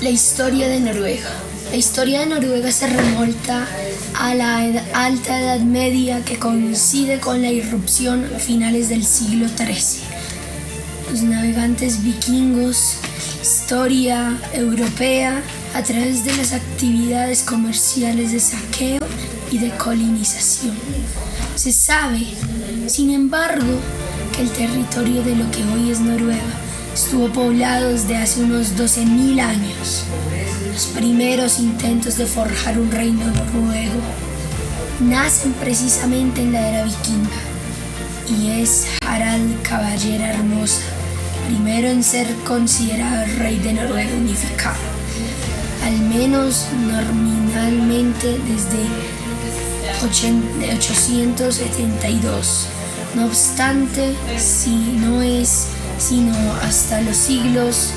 La historia de Noruega. La historia de Noruega se remonta a la Alta Edad Media, que coincide con la irrupción a finales del siglo XIII. Los navegantes vikingos, historia europea a través de las actividades comerciales de saqueo y de colonización. Se sabe, sin embargo, que el territorio de lo que hoy es Noruega estuvo poblado desde hace unos 12.000 años. Los primeros intentos de forjar un reino noruego nacen precisamente en la era vikinga, y es Harald Caballera Hermosa, primero en ser considerado el rey de Noruega unificado, al menos nominalmente desde 872. No obstante, si no es sino hasta los siglos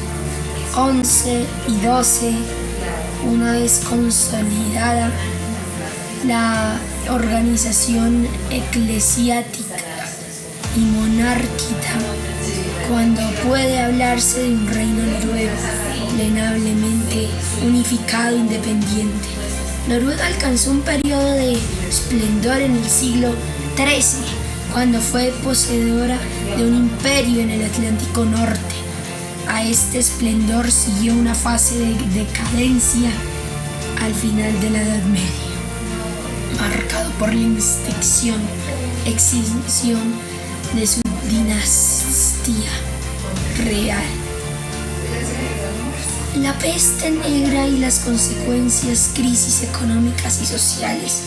XI y XII, una vez consolidada la organización eclesiástica y monárquica, cuando puede hablarse de un reino noruego plenamente unificado e independiente. Noruega alcanzó un periodo de esplendor en el siglo XIII, cuando fue poseedora de un imperio en el Atlántico Norte. A este esplendor siguió una fase de decadencia al final de la Edad Media, marcado por la extinción de su dinastía real. La peste negra y las consecuencias, crisis económicas y sociales,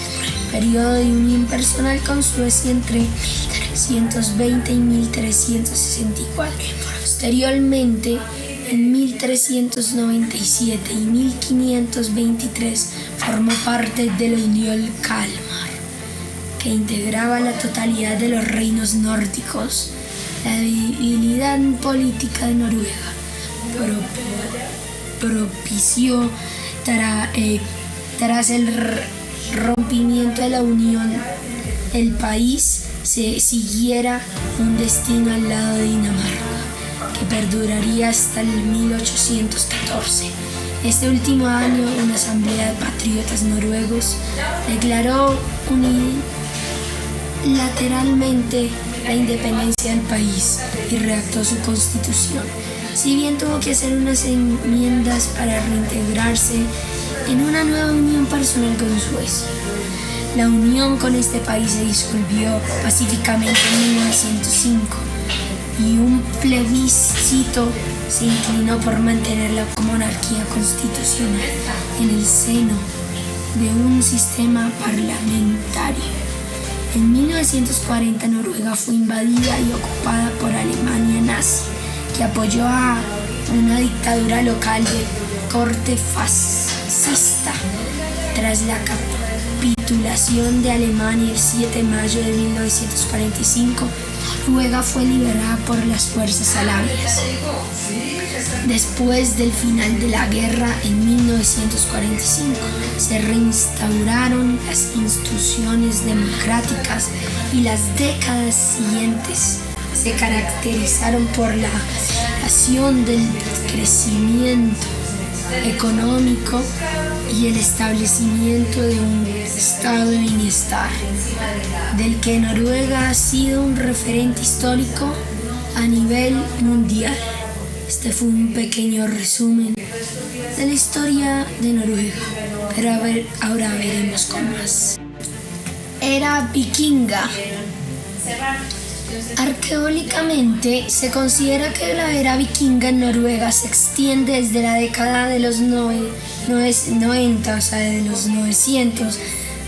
periodo de unión personal con Suecia entre 1320 y 1364. Posteriormente, en 1397 y 1523, formó parte de la Unión Kalmar, que integraba la totalidad de los reinos nórdicos. La debilidad política de Noruega propició, tras el rompimiento de la Unión, el país se siguiera un destino al lado de Dinamarca, que perduraría hasta el 1814. Este último año, una asamblea de patriotas noruegos declaró unilateralmente la independencia del país y redactó su constitución. Si bien tuvo que hacer unas enmiendas para reintegrarse en una nueva unión personal con Suecia. La unión con este país se disolvió pacíficamente en 1905 y un plebiscito se inclinó por mantener la monarquía constitucional en el seno de un sistema parlamentario. En 1940 Noruega fue invadida y ocupada por Alemania nazi, que apoyó a una dictadura local de corte fascista. Tras la capitulación de Alemania el 7 de mayo de 1945, Noruega fue liberada por las fuerzas alawíes. Después del final de la guerra, en 1945, se reinstauraron las instituciones democráticas y las décadas siguientes se caracterizaron por la acción del crecimiento económico y el establecimiento de un estado de bienestar, del que Noruega ha sido un referente histórico a nivel mundial. Este fue un pequeño resumen de la historia de Noruega, pero ahora veremos con más. Era vikinga. Arqueológicamente, se considera que la era vikinga en Noruega se extiende desde la década de los 90, o sea, de los 900,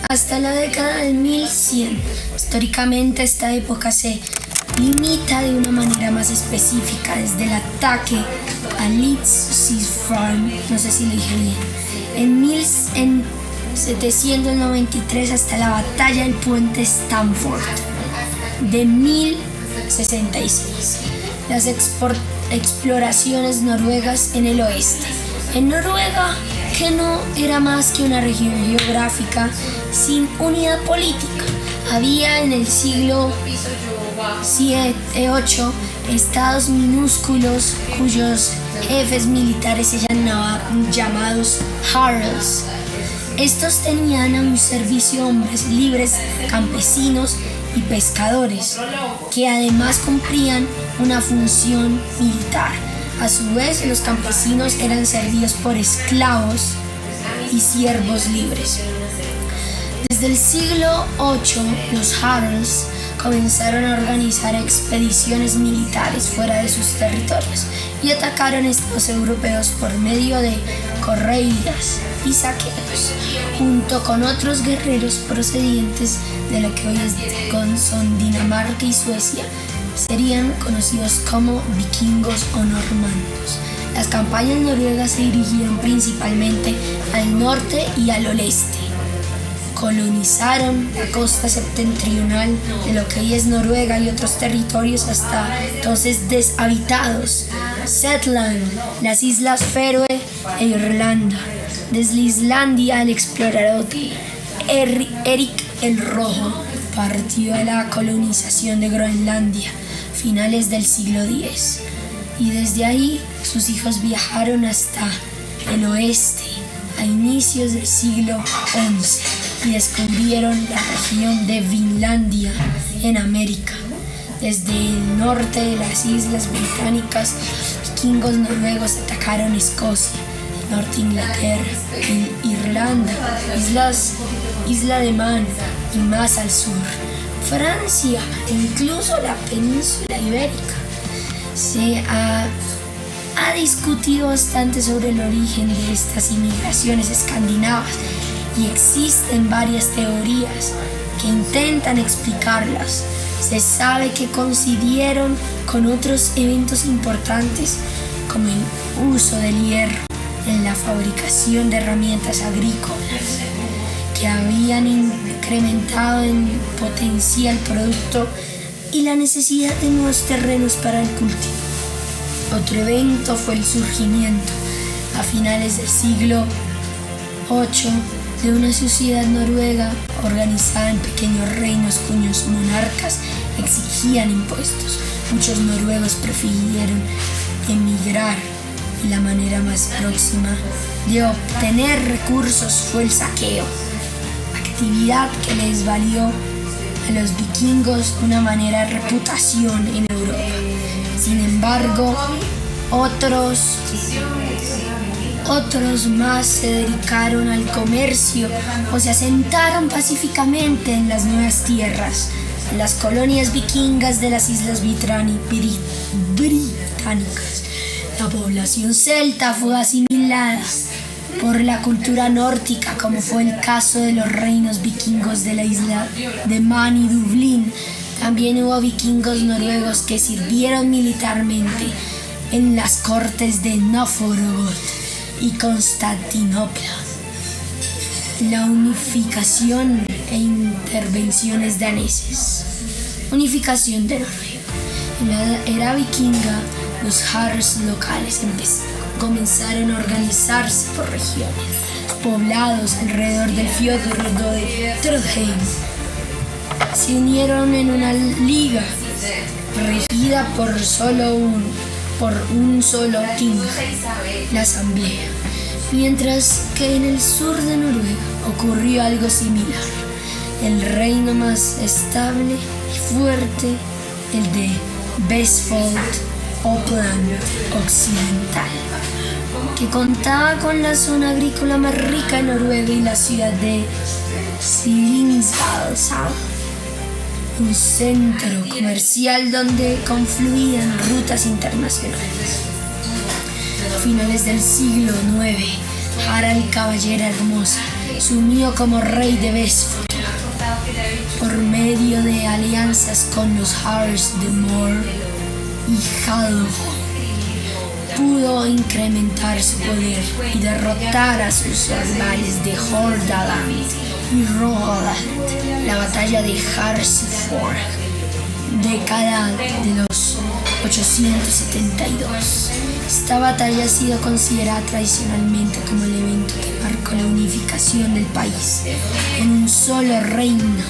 hasta la década del 1100. Históricamente, esta época se limita de una manera más específica desde el ataque a Litsisfarne, no sé si lo dije bien, en 793 hasta la batalla del puente Stamford de 1066. Las exploraciones noruegas en el oeste. En Noruega, que no era más que una región geográfica sin unidad política, había en el siglo VIII estados minúsculos cuyos jefes militares se llamados jarls. Estos tenían a un servicio hombres libres, campesinos y pescadores, que además cumplían una función militar. A su vez, los campesinos eran servidos por esclavos y siervos libres. Desde el siglo VIII, los jarls comenzaron a organizar expediciones militares fuera de sus territorios y atacaron estados europeos por medio de corridas y saqueos, junto con otros guerreros procedentes de lo que hoy son Dinamarca y Suecia. Serían conocidos como vikingos o normandos. Las campañas noruegas se dirigieron principalmente al norte y al oeste. Colonizaron la costa septentrional de lo que hoy es Noruega y otros territorios hasta entonces deshabitados: Shetland, las Islas Feroe e Irlanda. Desde Islandia, el explorador Erik el Rojo partió a la colonización de Groenlandia a finales del siglo X, y desde ahí sus hijos viajaron hasta el oeste a inicios del siglo XI y descubrieron la región de Vinlandia en América. Desde el norte de las Islas Británicas, los vikingos noruegos atacaron Escocia, el norte de Inglaterra, Irlanda, Isla de Man y más al sur, Francia e incluso la península ibérica. Se ha discutido bastante sobre el origen de estas inmigraciones escandinavas y existen varias teorías que intentan explicarlas. Se sabe que coincidieron con otros eventos importantes como el uso del hierro en la fabricación de herramientas agrícolas, que habían incrementado en potencia el producto y la necesidad de nuevos terrenos para el cultivo. Otro evento fue el surgimiento, a finales del siglo VIII, de una sociedad noruega organizada en pequeños reinos cuyos monarcas exigían impuestos. Muchos noruegos prefirieron emigrar y la manera más próxima de obtener recursos fue el saqueo, actividad que les valió a los vikingos una manera de reputación en Europa. Sin embargo, otros más se dedicaron al comercio o se asentaron pacíficamente en las nuevas tierras. Las colonias vikingas de las Islas Británicas. La población celta fue asimilada por la cultura nórdica, como fue el caso de los reinos vikingos de la isla de Man y Dublín. También hubo vikingos noruegos que sirvieron militarmente en las cortes de Novgorod y Constantinopla. La unificación e intervenciones daneses. Unificación de Noruega. En la era vikinga, los jarls locales comenzaron a organizarse por regiones, poblados alrededor del fiordo de Trondheim. Se unieron en una liga regida por un solo ting, la asamblea, mientras que en el sur de Noruega ocurrió algo similar. El reino más estable y fuerte, el de Vestfold Uppland Occidental, que contaba con la zona agrícola más rica de Noruega y la ciudad de Silingsdal, un centro comercial donde confluían rutas internacionales. A finales del siglo IX, Harald Caballera Hermosa se unió como rey de Vestfold por medio de alianzas con los jarls de Mor y Haldor. Pudo incrementar su poder y derrotar a sus rivales de Hordaland y Rogaland. La batalla de Harstaford, década de los 872. Esta batalla ha sido considerada tradicionalmente como el evento que marcó la unificación del país en un solo reino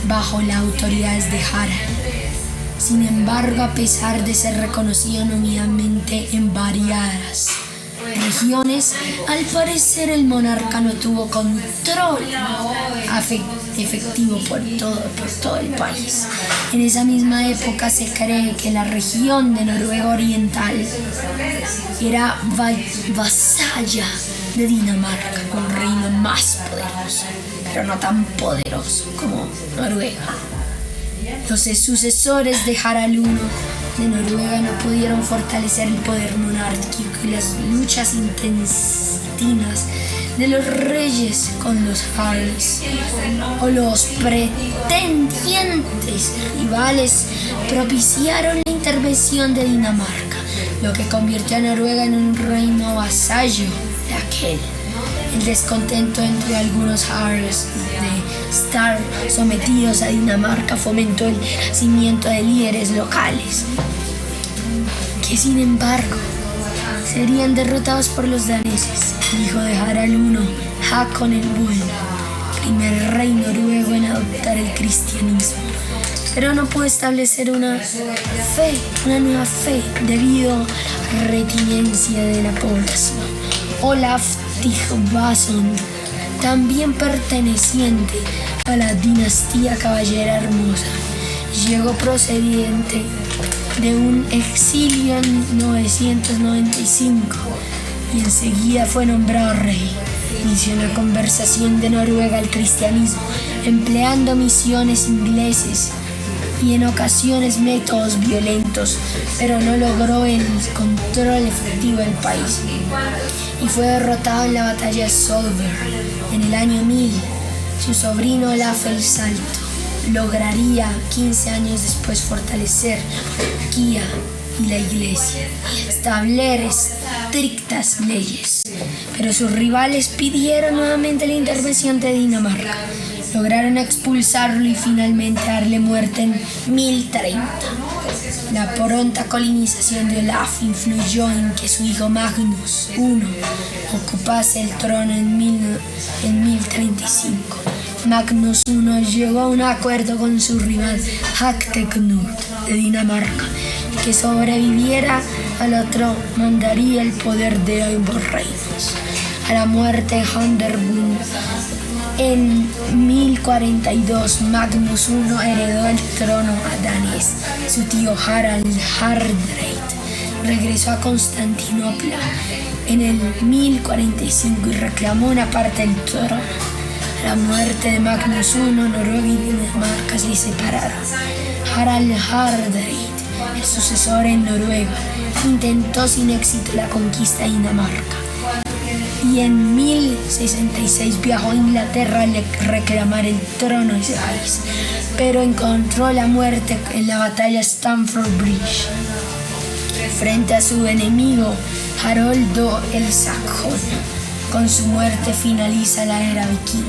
bajo las autoridades de Harald. Sin embargo, a pesar de ser reconocido nominalmente en variadas regiones, al parecer el monarca no tuvo control efectivo por todo el país. En esa misma época se cree que la región de Noruega Oriental era vasalla de Dinamarca, un reino más poderoso, pero no tan poderoso como Noruega. Los sucesores de Harald I de Noruega no pudieron fortalecer el poder monárquico y las luchas intestinas de los reyes con los jarls o los pretendientes rivales propiciaron la intervención de Dinamarca, lo que convirtió a Noruega en un reino vasallo de aquel. El descontento entre algunos jarls de estar sometidos a Dinamarca fomentó el nacimiento de líderes locales, que sin embargo serían derrotados por los daneses. El hijo de Harald I, Hakon el Bueno, primer rey noruego en adoptar el cristianismo, pero no pudo establecer una nueva fe debido a la reticencia de la población. Olaf Tryggvason, también perteneciente a la dinastía caballera hermosa, llegó procedente de un exilio en 995 y enseguida fue nombrado rey. Inició la conversión de Noruega al cristianismo, empleando misiones ingleses y en ocasiones métodos violentos, pero no logró el control efectivo del país y fue derrotado en la batalla de Solberg en el año 1000. Su sobrino Olaf el Salto lograría 15 años después fortalecer la monarquía y la iglesia, establecer estrictas leyes, pero sus rivales pidieron nuevamente la intervención de Dinamarca. Lograron expulsarlo y finalmente darle muerte en 1030. La pronta colonización de Olaf influyó en que su hijo Magnus I ocupase el trono en 1035. Magnus I llegó a un acuerdo con su rival Hakteknud de Dinamarca, que sobreviviera al otro mandaría el poder de ambos reinos. A la muerte de Honderburg en 1042, Magnus I heredó el trono a danés. Su tío Harald Hardrade regresó a Constantinopla en el 1045 y reclamó una parte del trono. A la muerte de Magnus I, Noruega y Dinamarca se separaron. Harald Hardrade, el sucesor en Noruega, intentó sin éxito la conquista de Dinamarca y en 1066 viajó a Inglaterra a reclamar el trono de ese país, pero encontró la muerte en la batalla de Stamford Bridge frente a su enemigo Haroldo el Sajón. Con su muerte finaliza la era vikinga.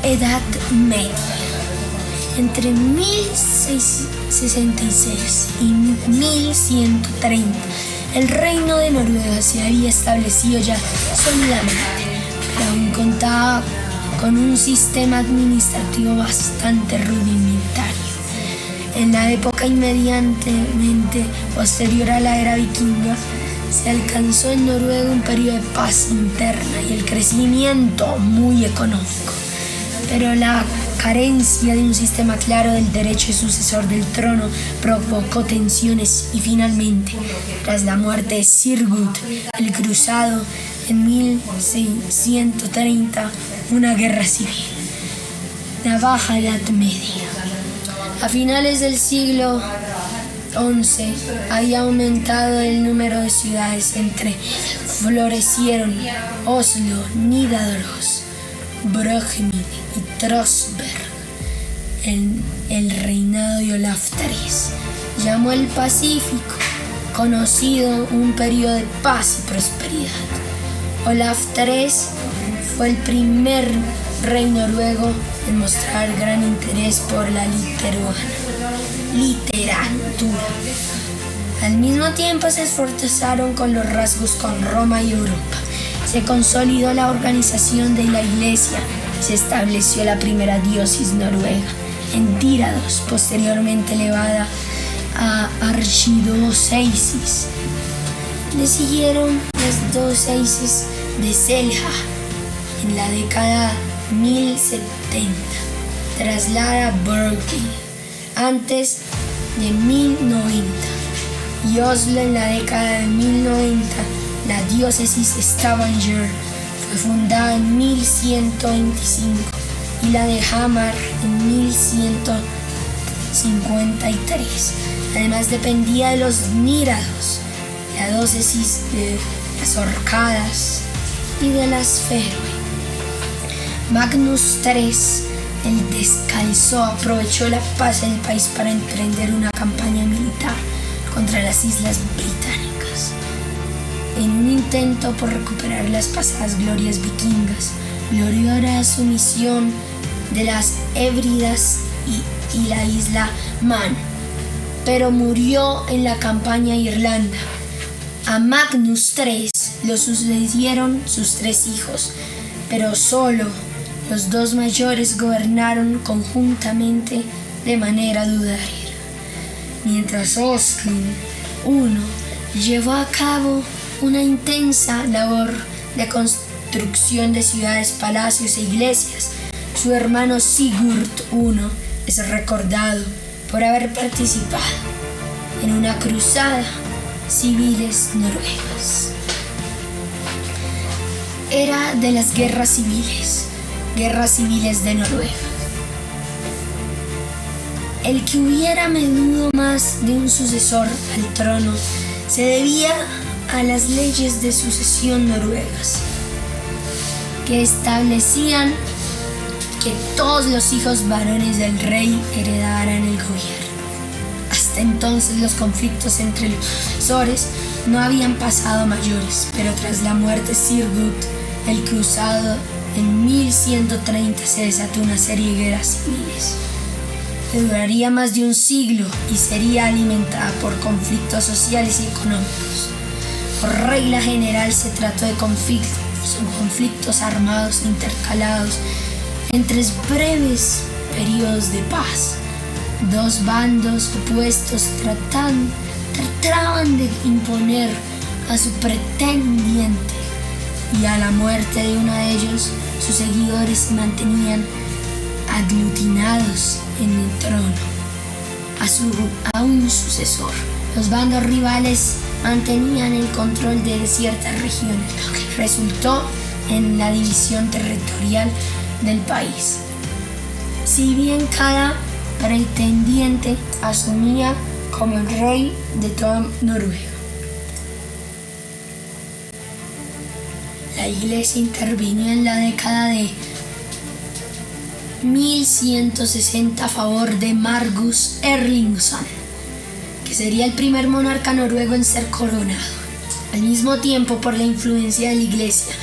Edad Media. Entre 1066 y 1130, el reino de Noruega se había establecido ya sólidamente, pero aún contaba con un sistema administrativo bastante rudimentario. En la época inmediatamente posterior a la era vikinga, se alcanzó en Noruega un periodo de paz interna y el crecimiento muy económico, pero la carencia de un sistema claro del derecho de sucesor del trono provocó tensiones y finalmente, tras la muerte de Sigurd el Cruzado en 1630, una guerra civil. La Baja Edad Media. A finales del siglo XI había aumentado el número de ciudades entre florecieron Oslo, Nidaros, Brøggen y Trøsberg. El reinado de Olaf III llamó el Pacífico, conocido un periodo de paz y prosperidad. Olaf III fue el primer rey noruego en mostrar gran interés por la literatura. Al mismo tiempo se esforzaron con los rasgos con Roma y Europa. Se consolidó la organización de la iglesia y se estableció la primera diócesis noruega en Tírados, posteriormente elevada a archidiocesis. Le siguieron las diócesis de Celja en la década 1070, traslada a Berkeley antes de 1090 y Oslo en la década de 1090. La diócesis de Stavanger fue fundada en 1125 y la de Hamar en 1153. Además dependía de los Nírados, la diócesis de las Orcadas y de las Feroe. Magnus III, el Descalzo, aprovechó la paz del país para emprender una campaña militar contra las Islas Británicas. En un intento por recuperar las pasadas glorias vikingas, glorió la sumisión de las Hébridas y la isla Man, pero murió en la campaña a Irlanda. A Magnus III lo sucedieron sus 3 hijos, pero solo los 2 mayores gobernaron conjuntamente de manera duradera, mientras Osculin I llevó a cabo una intensa labor de construcción de ciudades, palacios e iglesias. Su hermano Sigurd I es recordado por haber participado en una cruzada civiles noruegas. Era de las guerras civiles de Noruega. El que hubiera a menudo más de un sucesor al trono se debía a las leyes de sucesión noruegas, que establecían que todos los hijos varones del rey heredaran el gobierno. Hasta entonces los conflictos entre los sucesores no habían pasado a mayores, pero tras la muerte de Sigurd el Cruzado en 1130 se desató una serie de guerras civiles que duraría más de un siglo y sería alimentada por conflictos sociales y económicos. Por regla general se trató de conflictos armados intercalados entre breves periodos de paz. 2 bandos opuestos trataban de imponer a su pretendiente, y a la muerte de uno de ellos, sus seguidores se mantenían aglutinados en el trono a un sucesor. Los bandos rivales mantenían el control de ciertas regiones, lo que resultó en la división territorial del país. Si bien cada pretendiente asumía como el rey de toda Noruega, la Iglesia intervino en la década de 1160 a favor de Magnus Erlingsson, que sería el primer monarca noruego en ser coronado. Al mismo tiempo, por la influencia de la Iglesia,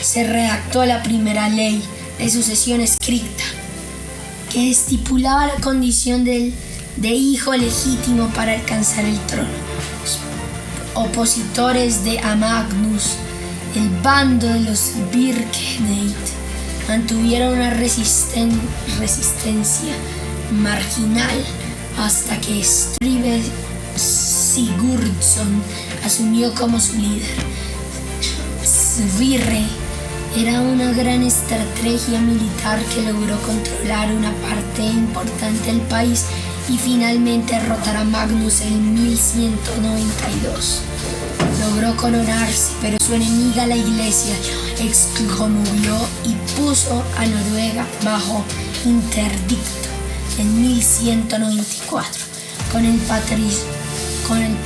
se redactó la primera ley de sucesión escrita, que estipulaba la condición de hijo legítimo para alcanzar el trono. Los opositores de Magnus, el bando de los Birkenhead, mantuvieron una resistencia marginal hasta que Sturle Sigurdsson asumió como su líder. Sverre era una gran estrategia militar que logró controlar una parte importante del país y finalmente derrotar a Magnus en 1192. Logró coronarse, pero su enemiga, la Iglesia, lo excomulgó y puso a Noruega bajo interdicto en 1194 con el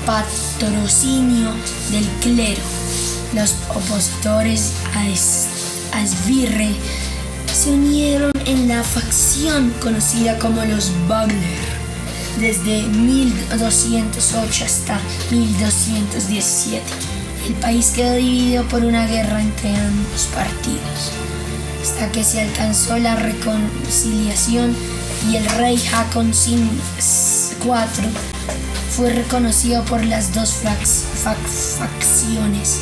patrocinio del clero. Los opositores a Sverre se unieron en la facción conocida como los Bagler desde 1208 hasta 1217. El país quedó dividido por una guerra entre ambos partidos, hasta que se alcanzó la reconciliación y el rey Hakon IV fue reconocido por las dos facciones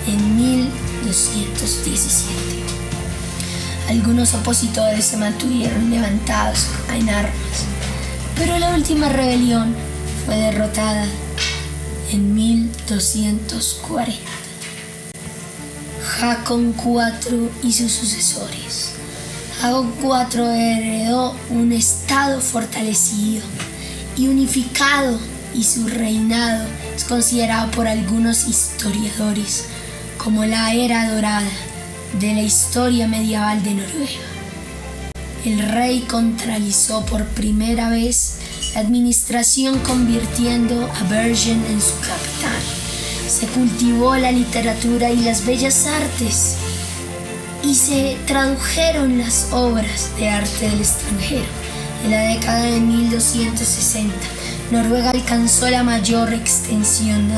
en 1217. Algunos opositores se mantuvieron levantados en armas Pero la última rebelión fue derrotada en 1240. Haakon IV y sus sucesores. Haakon IV heredó un estado fortalecido y unificado, y su reinado es considerado por algunos historiadores como la era dorada de la historia medieval de Noruega. El rey centralizó por primera vez la administración, convirtiendo a Bergen en su capital. Se cultivó la literatura y las bellas artes y se tradujeron las obras de arte del extranjero. En la década de 1260, Noruega alcanzó la mayor extensión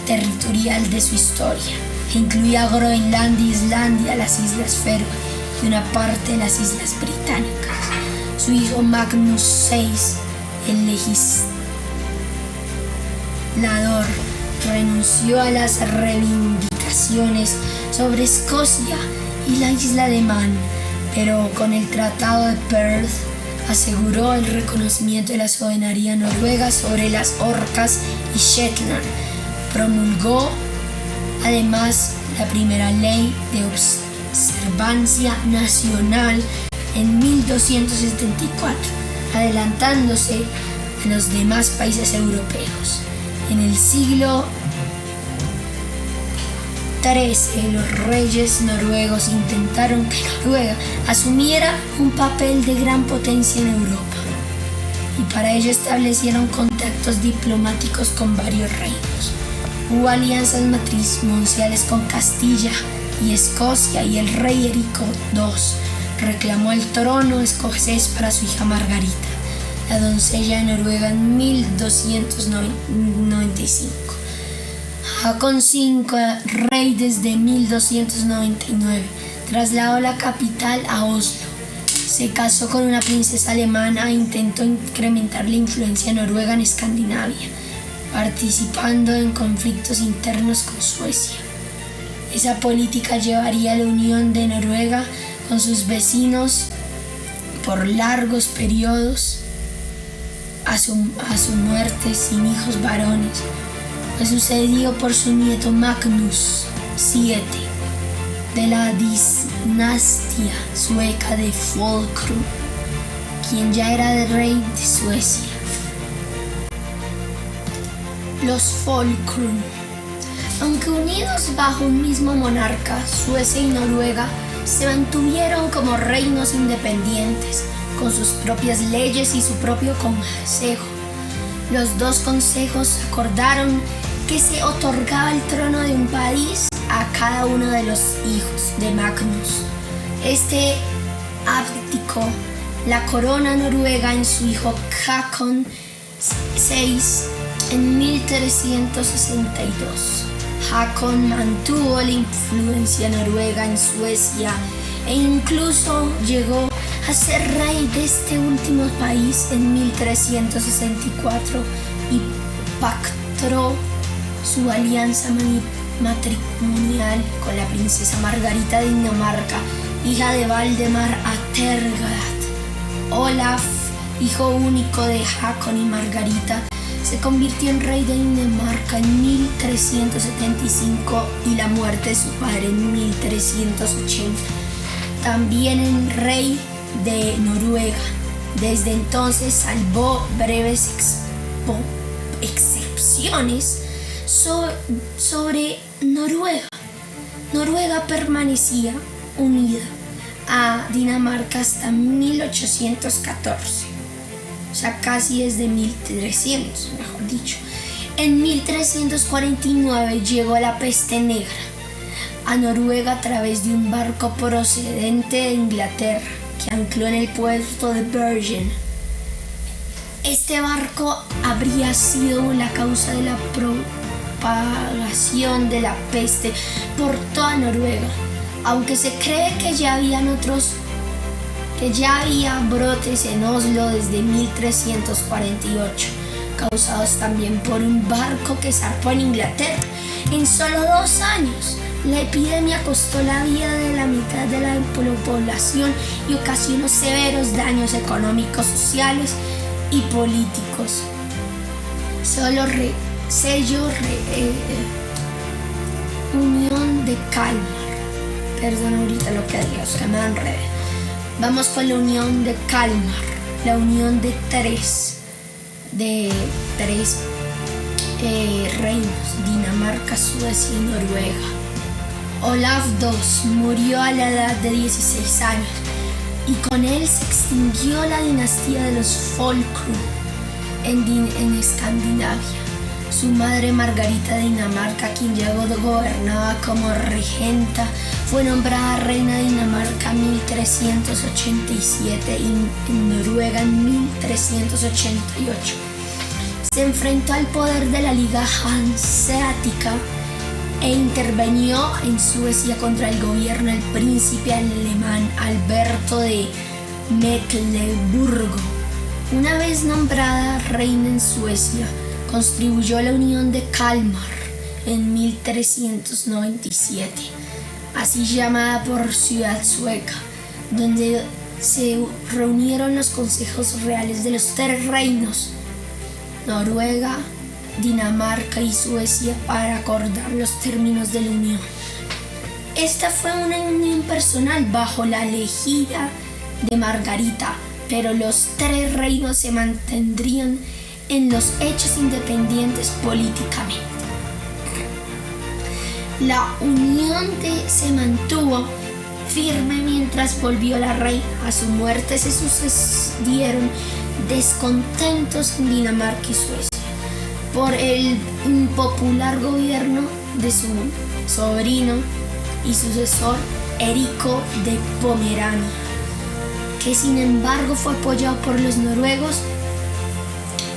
territorial de su historia, que incluía Groenlandia, Islandia, las Islas Feroe y una parte de las Islas Británicas. Su hijo Magnus VI, el legislador, renunció a las reivindicaciones sobre Escocia y la isla de Man, pero con el Tratado de Perth aseguró el reconocimiento de la soberanía noruega sobre las Orcas y Shetland. Promulgó además la primera ley de observancia nacional en 1274, adelantándose a los demás países europeos. En el siglo XIII, los reyes noruegos intentaron que Noruega asumiera un papel de gran potencia en Europa, y para ello establecieron contactos diplomáticos con varios reinos. Hubo alianzas matrimoniales con Castilla y Escocia, y el rey Erico II reclamó el trono escocés para su hija Margarita, la doncella de Noruega, en 1295. Haakon V, rey desde 1299, trasladó la capital a Oslo. Se casó con una princesa alemana e intentó incrementar la influencia noruega en Escandinavia, participando en conflictos internos con Suecia. Esa política llevaría a la unión de Noruega con sus vecinos por largos periodos a su muerte sin hijos varones. Fue sucedido por su nieto Magnus VII de la dinastía sueca de Folkrum, quien ya era el rey de Suecia. Los Folkrum, aunque unidos bajo un mismo monarca, Suecia y Noruega se mantuvieron como reinos independientes, con sus propias leyes y su propio consejo. Los dos consejos acordaron que se otorgaba el trono de un país a cada uno de los hijos de Magnus. Este abdicó la corona noruega en su hijo Haakon VI en 1362. Haakon mantuvo la influencia noruega en Suecia e incluso llegó a ser rey de este último país en 1364 y pactó su alianza matrimonial con la princesa Margarita de Dinamarca, hija de Valdemar Atterdag. Olaf, hijo único de Haakon y Margarita, se convirtió en rey de Dinamarca en 1375 y la muerte de su padre en 1380. También en rey de Noruega. Desde entonces, salvo breves excepciones sobre Noruega. Noruega permanecía unida a Dinamarca hasta 1814, o sea, casi desde 1300, mejor dicho. En 1349 llegó la peste negra a Noruega a través de un barco procedente de Inglaterra que ancló en el puerto de Bergen. Este barco habría sido la causa de la propagación de la peste por toda Noruega, aunque se cree que ya había brotes en Oslo desde 1348, causados también por un barco que zarpó en Inglaterra. En solo 2 años, la epidemia costó la vida de la mitad de la población y ocasionó severos daños económicos, sociales y políticos. Unión de Kalmar. Perdón ahorita lo que digo, que me enredé. Vamos con la Unión de Kalmar, la unión de tres reinos: Dinamarca, Suecia y Noruega. Olaf II murió a la edad de 16 años y con él se extinguió la dinastía de los Folkrum en Escandinavia. Su madre Margarita de Dinamarca, quien llegó gobernaba como regenta, fue nombrada reina de Dinamarca en 1387 y en Noruega en 1388. Se enfrentó al poder de la Liga Hanseática e intervenió en Suecia contra el gobierno del príncipe alemán Alberto de Mecklemburgo. Una vez nombrada reina en Suecia, contribuyó la Unión de Kalmar en 1397, así llamada por ciudad sueca, donde se reunieron los consejos reales de los tres reinos, Noruega, Dinamarca y Suecia, para acordar los términos de la unión. Esta fue una unión personal bajo la égida de Margarita, pero los tres reinos se mantendrían en los hechos independientes políticamente. La unión se mantuvo firme mientras volvió la reina. A su muerte se sucedieron descontentos en Dinamarca y Suecia por el impopular gobierno de su sobrino y sucesor Erico de Pomerania, que sin embargo fue apoyado por los noruegos.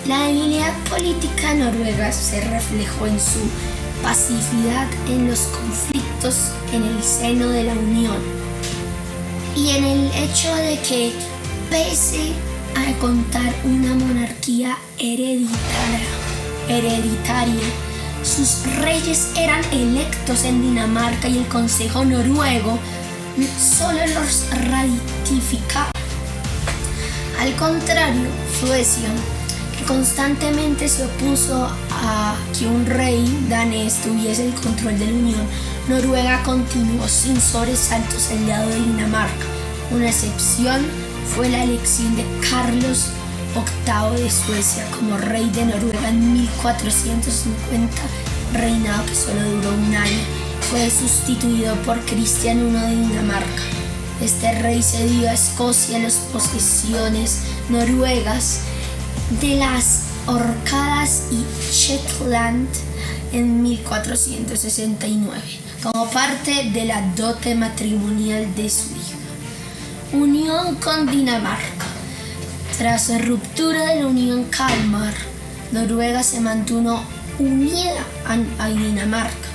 La debilidad política noruega se reflejó en su pasividad en los conflictos en el seno de la Unión y en el hecho de que, pese a contar una monarquía hereditaria, sus reyes eran electos en Dinamarca y el Consejo noruego solo los ratificaba. Al contrario, Suecia, que constantemente se opuso a que un rey danés tuviese el control de la Unión, Noruega continuó sin sobresaltos al lado de Dinamarca. Una excepción fue la elección de Carlos VIII de Suecia como rey de Noruega en 1450, reinado que solo duró un año. Fue sustituido por Cristian I de Dinamarca. Este rey cedió a Escocia las posesiones noruegas de las Orcadas y Shetland en 1469, como parte de la dote matrimonial de su hija. Unión con Dinamarca. Tras la ruptura de la Unión Kalmar, Noruega se mantuvo unida a Dinamarca,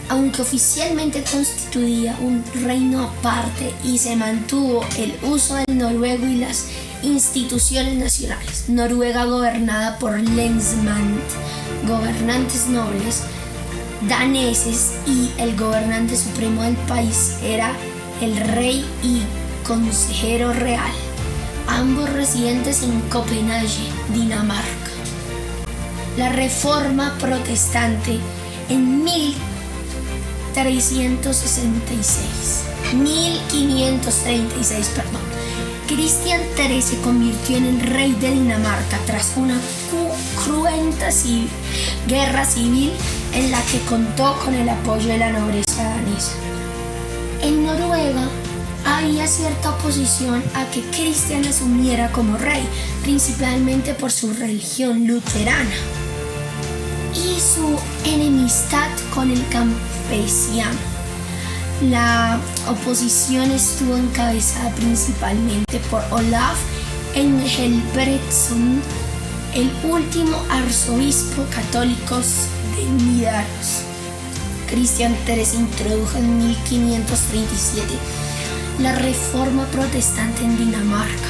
aunque oficialmente constituía un reino aparte, y se mantuvo el uso del noruego y las instituciones nacionales. Noruega, gobernada por lensmand, gobernantes nobles daneses, y el gobernante supremo del país era el rey y consejero real, ambos residentes en Copenhague, Dinamarca. La Reforma Protestante en 1536, Cristian III se convirtió en el rey de Dinamarca tras una cruenta guerra civil en la que contó con el apoyo de la nobleza danesa. En Noruega había cierta oposición a que Cristian asumiera como rey, principalmente por su religión luterana y su enemistad con el campesino. La oposición estuvo encabezada principalmente por Olaf Engelbrektsson, el último arzobispo católico de Nidaros. Cristian III introdujo en 1537 la Reforma Protestante en Dinamarca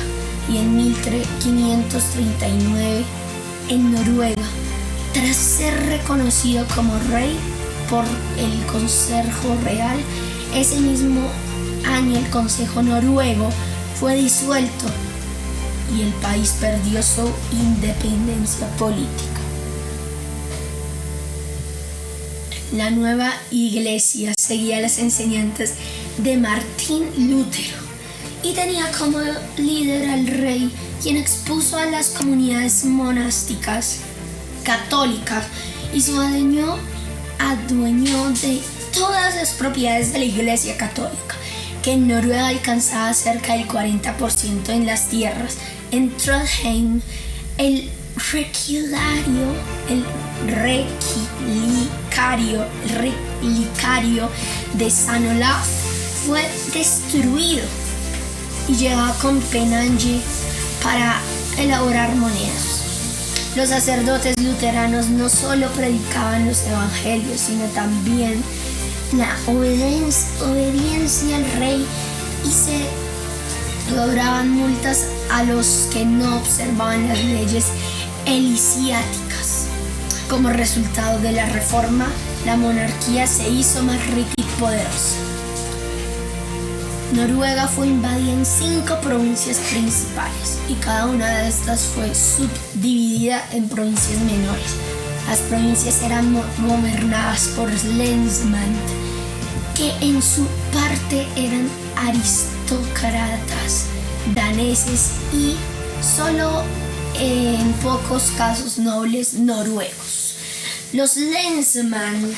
y en 1539 en Noruega. Tras ser reconocido como rey por el Consejo Real, ese mismo año el Consejo Noruego fue disuelto y el país perdió su independencia política. La nueva iglesia seguía las enseñanzas de Martín Lutero y tenía como líder al rey, quien expuso a las comunidades monásticas católicas y se adueñó de todas las propiedades de la iglesia católica, que en Noruega alcanzaba cerca del 40% en las tierras. En Trondheim, el relicario de San Olaf fue destruido y llegó a Copenhague para elaborar monedas. Los sacerdotes luteranos no solo predicaban los evangelios, sino también la obediencia al rey, y se cobraban multas a los que no observaban las leyes eclesiásticas. Como resultado de la reforma, la monarquía se hizo más rica y poderosa. Noruega fue invadida en 5 provincias principales y cada una de estas fue subdividida en provincias menores. Las provincias eran gobernadas por lensmann, que en su parte eran aristócratas daneses y solo en pocos casos nobles noruegos. Los lensmann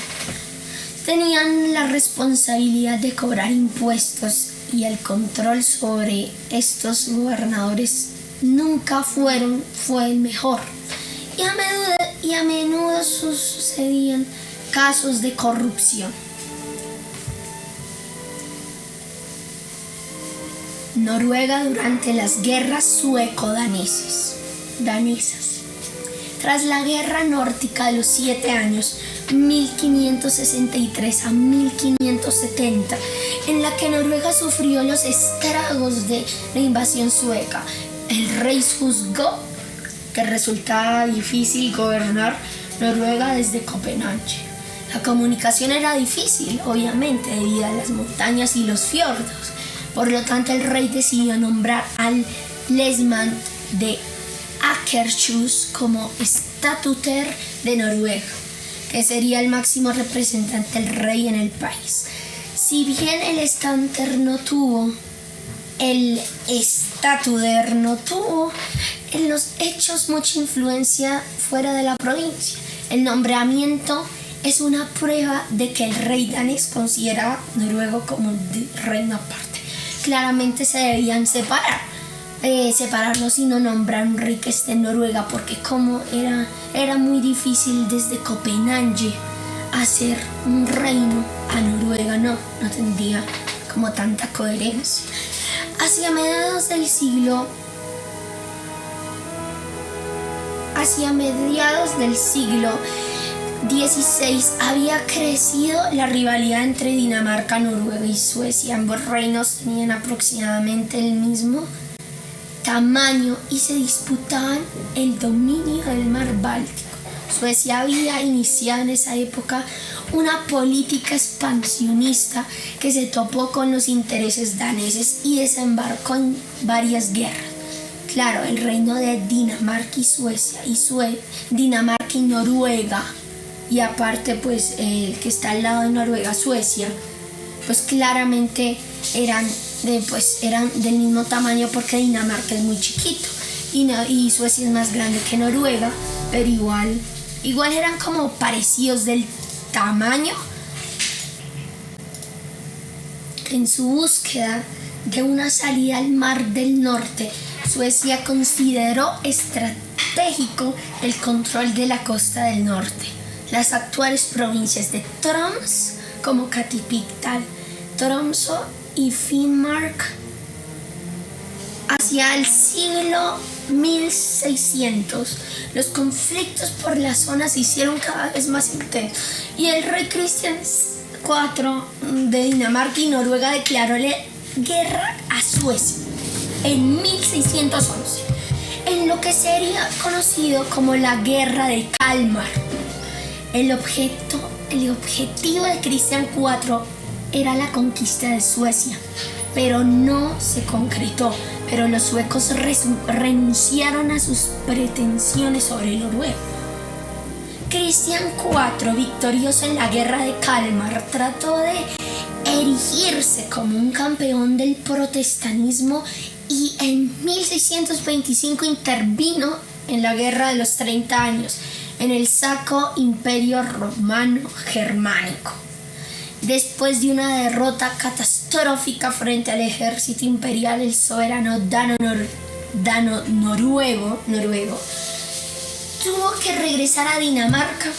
tenían la responsabilidad de cobrar impuestos, y el control sobre estos gobernadores nunca fue el mejor, y a menudo sucedían casos de corrupción. Noruega durante las guerras sueco-danesas. Tras la guerra nórdica de los 7 años, 1563 a 1570, en la que Noruega sufrió los estragos de la invasión sueca, el rey juzgó que resultaba difícil gobernar Noruega desde Copenhague. La comunicación era difícil, obviamente, debido a las montañas y los fiordos. Por lo tanto, el rey decidió nombrar al lensmann de Akershus como estatuter de Noruega, que sería el máximo representante del rey en el país. Si bien el estatuder no tuvo en los hechos mucha influencia fuera de la provincia, el nombramiento es una prueba de que el rey danés consideraba Noruega como un reino aparte. Claramente se debían separarlos y no nombrar un rey que esté en Noruega, porque como era muy difícil desde Copenhague hacer un reino a Noruega, no tendría como tanta coherencia. Hacia mediados del siglo XVI había crecido la rivalidad entre Dinamarca, Noruega y Suecia. Ambos reinos tenían aproximadamente el mismo tamaño y se disputaban el dominio del mar Báltico. Suecia había iniciado en esa época una política expansionista que se topó con los intereses daneses y desembarcó en varias guerras. Claro, el reino de Dinamarca y Suecia, Dinamarca y Noruega, y aparte pues el que está al lado de Noruega, Suecia, pues claramente eran del mismo tamaño, porque Dinamarca es muy chiquito y Suecia es más grande que Noruega, pero igual eran como parecidos del tamaño. En su búsqueda de una salida al Mar del Norte, Suecia consideró estratégico el control de la costa del norte. Las actuales provincias de Troms como capital, Tromsø y Finnmark. Hacia el siglo 1600, los conflictos por la zona se hicieron cada vez más intensos y el rey Cristian IV de Dinamarca y Noruega declaró guerra a Suecia en 1611, en lo que sería conocido como la Guerra de Kalmar. El objetivo de Cristian IV era la conquista de Suecia, pero no se concretó. pero los suecos renunciaron a sus pretensiones sobre Noruega. Cristian IV, victorioso en la guerra de Kalmar, trató de erigirse como un campeón del protestantismo y en 1625 intervino en la guerra de los 30 años en el Sacro Imperio Romano Germánico. Después de una derrota catastrófica frente al ejército imperial, el soberano dano noruego tuvo que regresar a Dinamarca.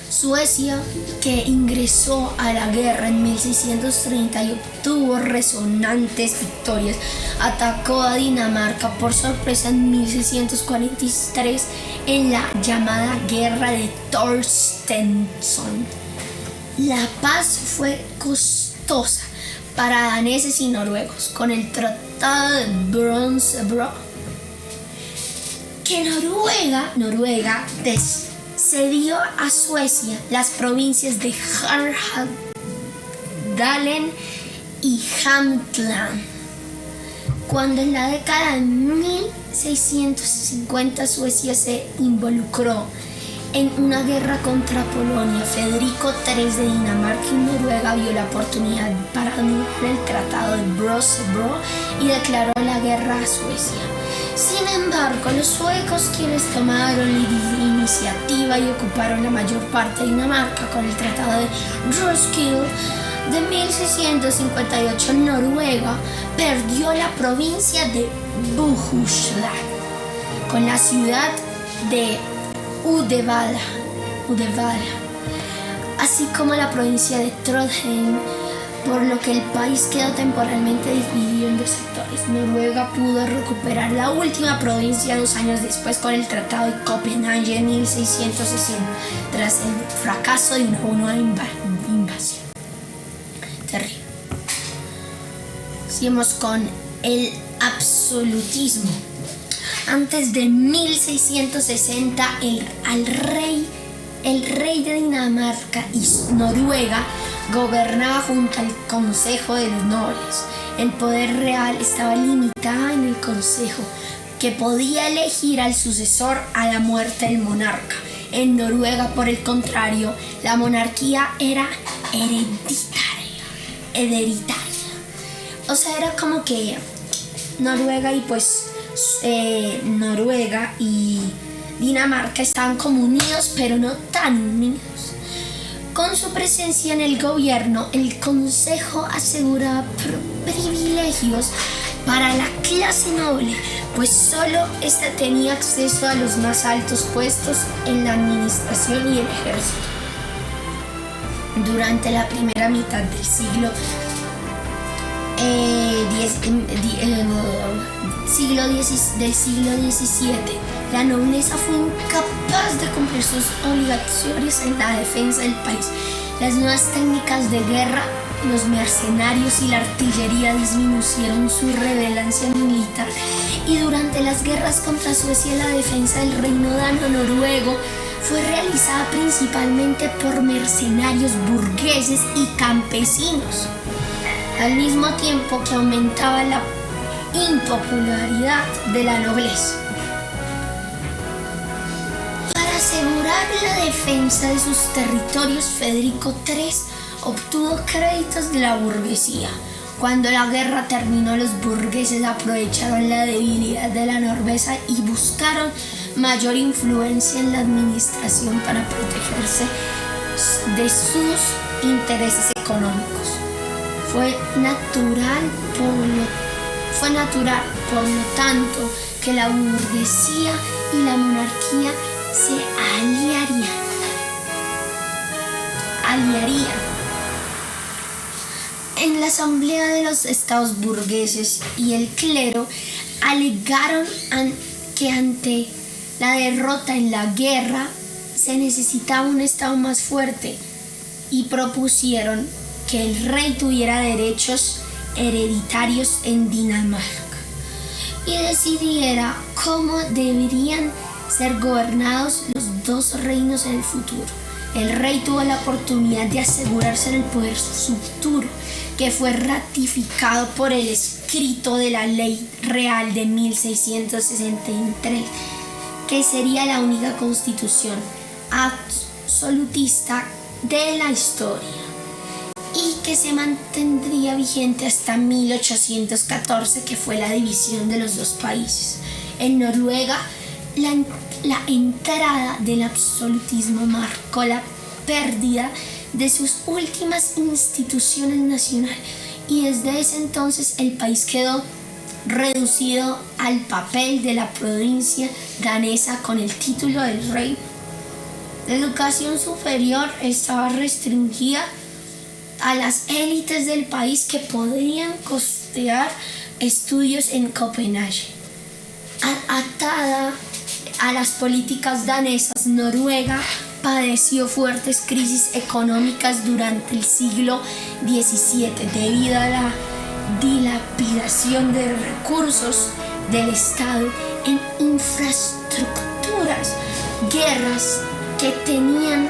Suecia, que ingresó a la guerra en 1630 y obtuvo resonantes victorias, atacó a Dinamarca por sorpresa en 1643 en la llamada Guerra de Torstensson. La paz fue costosa para daneses y noruegos con el Tratado de Brömsebro, que Noruega cedió a Suecia las provincias de Härjedalen y Jämtland. Cuando en la década de 1650 Suecia se involucró en una guerra contra Polonia, Federico III de Dinamarca y Noruega vio la oportunidad para anular el Tratado de Brömsebro y declaró la guerra a Suecia. Sin embargo, los suecos, quienes tomaron la iniciativa y ocuparon la mayor parte de Dinamarca con el Tratado de Roskilde de 1658, Noruega perdió la provincia de Bohuslän con la ciudad de Uddevalla, así como la provincia de Trondheim, por lo que el país quedó temporalmente dividido en dos sectores. Noruega pudo recuperar la última provincia 2 años después con el Tratado de Copenhague en 1660, tras el fracaso de una nueva invasión. Terrible. Seguimos con el absolutismo. Antes de 1660, el rey de Dinamarca y Noruega gobernaba junto al Consejo de los Nobles. El poder real estaba limitado en el Consejo, que podía elegir al sucesor a la muerte del monarca. En Noruega, por el contrario, la monarquía era hereditaria. O sea, era como que Noruega y Dinamarca estaban como unidos, pero no tan unidos. Con su presencia en el gobierno, el Consejo aseguraba privilegios para la clase noble, pues solo ésta tenía acceso a los más altos puestos en la administración y el ejército. Durante la primera mitad del siglo XVII, la nobleza fue incapaz de cumplir sus obligaciones en la defensa del país. Las nuevas técnicas de guerra, los mercenarios y la artillería disminuyeron su relevancia militar, y durante las guerras contra Suecia la defensa del reino dano-noruego fue realizada principalmente por mercenarios burgueses y campesinos, al mismo tiempo que aumentaba la impopularidad de la nobleza. Para asegurar la defensa de sus territorios, Federico III obtuvo créditos de la burguesía. Cuando la guerra terminó, los burgueses aprovecharon la debilidad de la nobleza y buscaron mayor influencia en la administración para protegerse de sus intereses económicos. Fue natural, por lo tanto, que la burguesía y la monarquía se aliarían. En la asamblea de los estados burgueses y el clero alegaron que ante la derrota en la guerra se necesitaba un estado más fuerte y propusieron que el rey tuviera derechos hereditarios en Dinamarca y decidiera cómo deberían ser gobernados los dos reinos en el futuro. el rey tuvo la oportunidad de asegurarse el poder futuro, que fue ratificado por el escrito de la Ley Real de 1663, que sería la única constitución absolutista de la historia y que se mantendría vigente hasta 1814, que fue la división de los dos países. En Noruega, la entrada del absolutismo marcó la pérdida de sus últimas instituciones nacionales y desde ese entonces el país quedó reducido al papel de la provincia danesa con el título del rey. La educación superior estaba restringida a las élites del país que podrían costear estudios en Copenhague. Atada a las políticas danesas, Noruega padeció fuertes crisis económicas durante el siglo XVII debido a la dilapidación de recursos del Estado en infraestructuras, guerras que tenían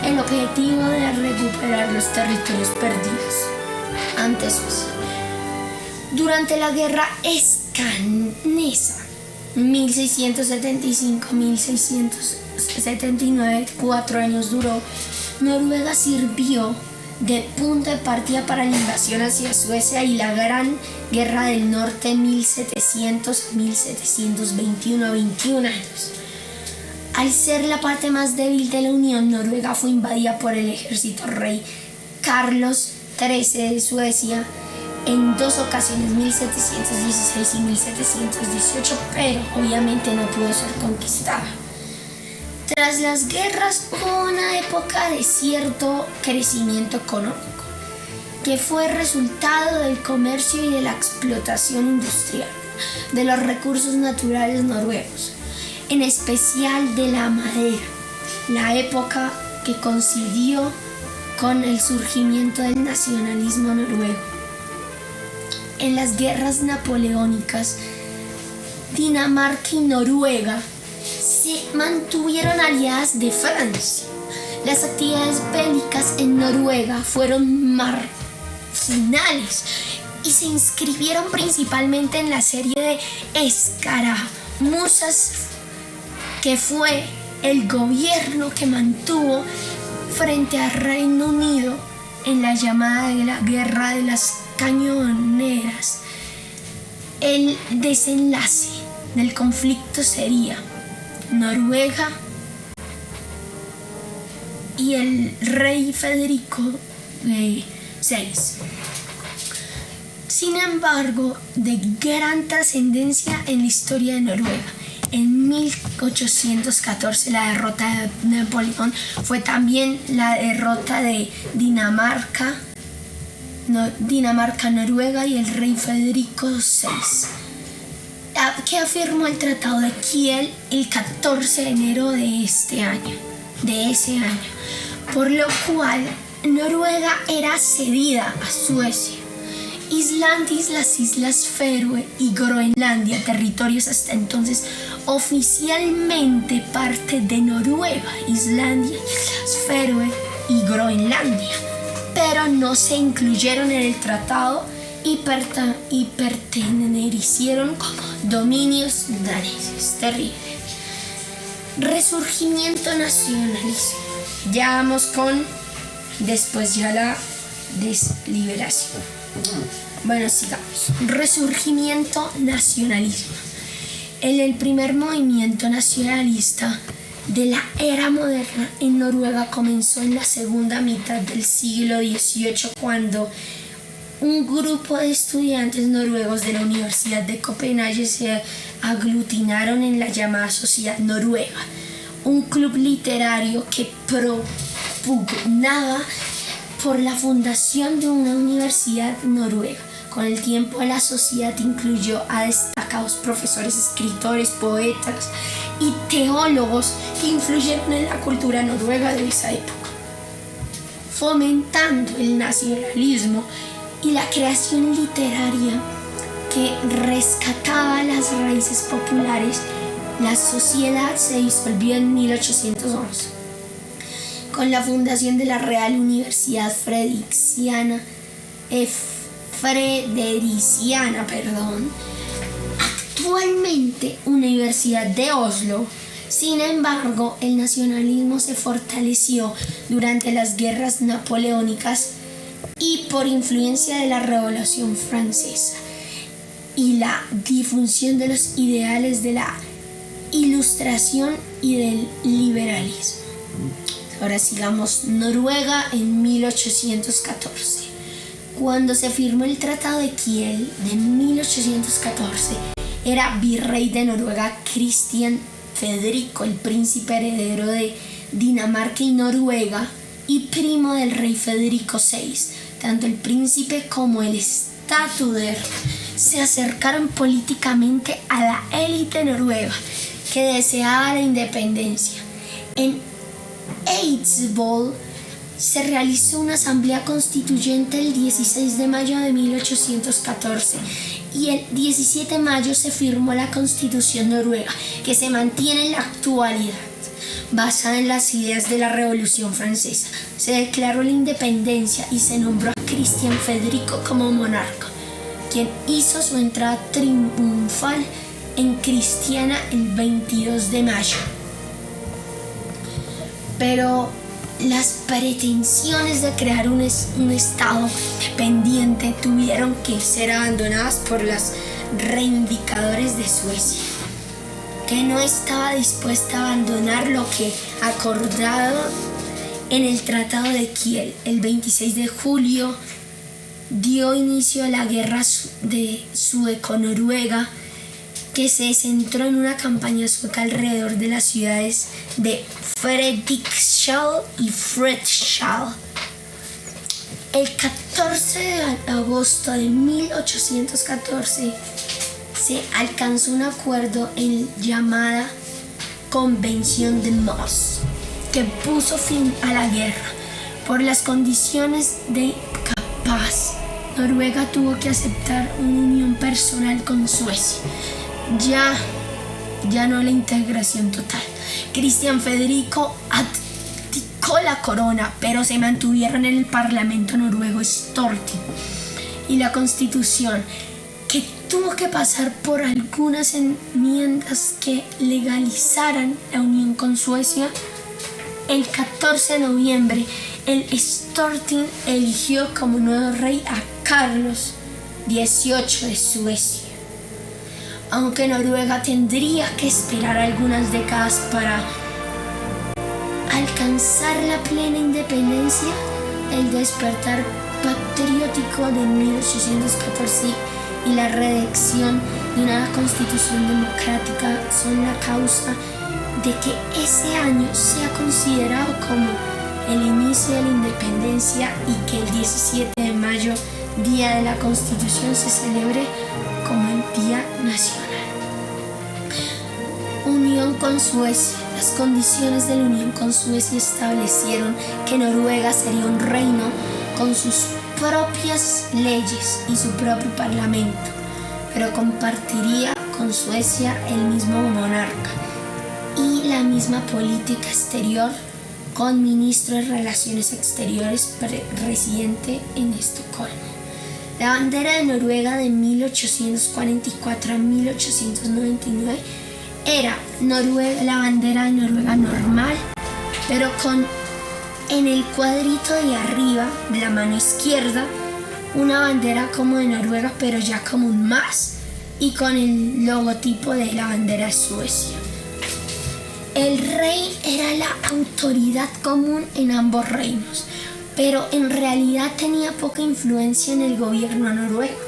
el objetivo de recuperar los territorios perdidos ante Suecia. Durante la guerra escanesa 1675-1679, 4 años duró, Noruega sirvió de punto de partida para la invasión hacia Suecia y la Gran Guerra del Norte 1700-1721, 21 años. Al ser la parte más débil de la Unión, Noruega fue invadida por el ejército rey Carlos XIII de Suecia en 2 ocasiones, 1716 y 1718, pero obviamente no pudo ser conquistada. Tras las guerras hubo una época de cierto crecimiento económico, que fue resultado del comercio y de la explotación industrial de los recursos naturales noruegos, en especial de la madera, la época que coincidió con el surgimiento del nacionalismo noruego. En las guerras napoleónicas, Dinamarca y Noruega se mantuvieron aliadas de Francia. Las actividades bélicas en Noruega fueron marginales y se inscribieron principalmente en la serie de escaramuzas que fue el gobierno que mantuvo frente al Reino Unido en la llamada de la Guerra de las Cañoneras. El desenlace del conflicto sería Noruega y el rey Federico VI. Sin embargo, de gran trascendencia en la historia de Noruega, en 1814 la derrota de Napoleón fue también la derrota de Dinamarca, Noruega y el rey Federico VI, que afirmó el Tratado de Kiel el 14 de enero de ese año, por lo cual Noruega era cedida a Suecia. Islandia, las Islas Feroe y Groenlandia, territorios hasta entonces oficialmente parte de Noruega, Islandia, Islas Feroe y Groenlandia, pero no se incluyeron en el tratado y pertenecieron como dominios daneses. Terrible. Resurgimiento nacionalismo. Ya vamos con después ya la desliberación. Bueno, sigamos. Resurgimiento nacionalismo. El primer movimiento nacionalista de la era moderna en Noruega comenzó en la segunda mitad del siglo XVIII, cuando un grupo de estudiantes noruegos de la Universidad de Copenhague se aglutinaron en la llamada Sociedad Noruega, un club literario que propugnaba por la fundación de una universidad noruega. Con el tiempo, la sociedad incluyó a destacados profesores, escritores, poetas y teólogos que influyeron en la cultura noruega de esa época, fomentando el nacionalismo y la creación literaria que rescataba las raíces populares. La sociedad se disolvió en 1811. con la fundación de la Real Universidad Fredericiana, actualmente Universidad de Oslo. Sin embargo, el nacionalismo se fortaleció durante las guerras napoleónicas y por influencia de la Revolución Francesa y la difusión de los ideales de la Ilustración y del liberalismo. Ahora sigamos. Noruega en 1814. Cuando se firmó el Tratado de Kiel de 1814, era virrey de Noruega Cristian Federico, el príncipe heredero de Dinamarca y Noruega y primo del rey Federico VI. Tanto el príncipe como el estatuder se acercaron políticamente a la élite noruega que deseaba la independencia. En Eidsvoll se realizó una asamblea constituyente el 16 de mayo de 1814 y el 17 de mayo se firmó la Constitución noruega, que se mantiene en la actualidad. Basada en las ideas de la Revolución Francesa, se declaró la independencia y se nombró a Cristian Federico como monarca, quien hizo su entrada triunfal en Cristiana el 22 de mayo. Pero las pretensiones de crear un estado independiente tuvieron que ser abandonadas por los reivindicadores de Suecia, que no estaba dispuesta a abandonar lo que acordado en el Tratado de Kiel. El 26 de julio dio inicio a la guerra de Sueco-Noruega, que se centró en una campaña sueca alrededor de las ciudades de Fredrikstad y Fredstad. El 14 de agosto de 1814 se alcanzó un acuerdo en llamada Convención de Moss, que puso fin a la guerra. Por las condiciones de paz, Noruega tuvo que aceptar una unión personal con Suecia, ya no la integración total. Cristian Federico abdicó la corona, pero se mantuvieron en el Parlamento noruego Storting y la Constitución, que tuvo que pasar por algunas enmiendas que legalizaran la unión con Suecia. El 14 de noviembre, el Storting eligió como nuevo rey a Carlos XVIII de Suecia. Aunque Noruega tendría que esperar algunas décadas para alcanzar la plena independencia, el despertar patriótico de 1814 y la redacción de una constitución democrática son la causa de que ese año sea considerado como el inicio de la independencia y que el 17 de mayo, Día de la Constitución, se celebre como el Día Nacional. Unión con Suecia. Las condiciones de la unión con Suecia establecieron que Noruega sería un reino con sus propias leyes y su propio parlamento, pero compartiría con Suecia el mismo monarca y la misma política exterior, con ministro de Relaciones Exteriores residente en Estocolmo. La bandera de Noruega de 1844 a 1899 era la bandera de Noruega normal, pero en el cuadrito de arriba de la mano izquierda una bandera como de Noruega, pero ya como un más, y con el logotipo de la bandera de Suecia. El rey era la autoridad común en ambos reinos, pero en realidad tenía poca influencia en el gobierno noruego,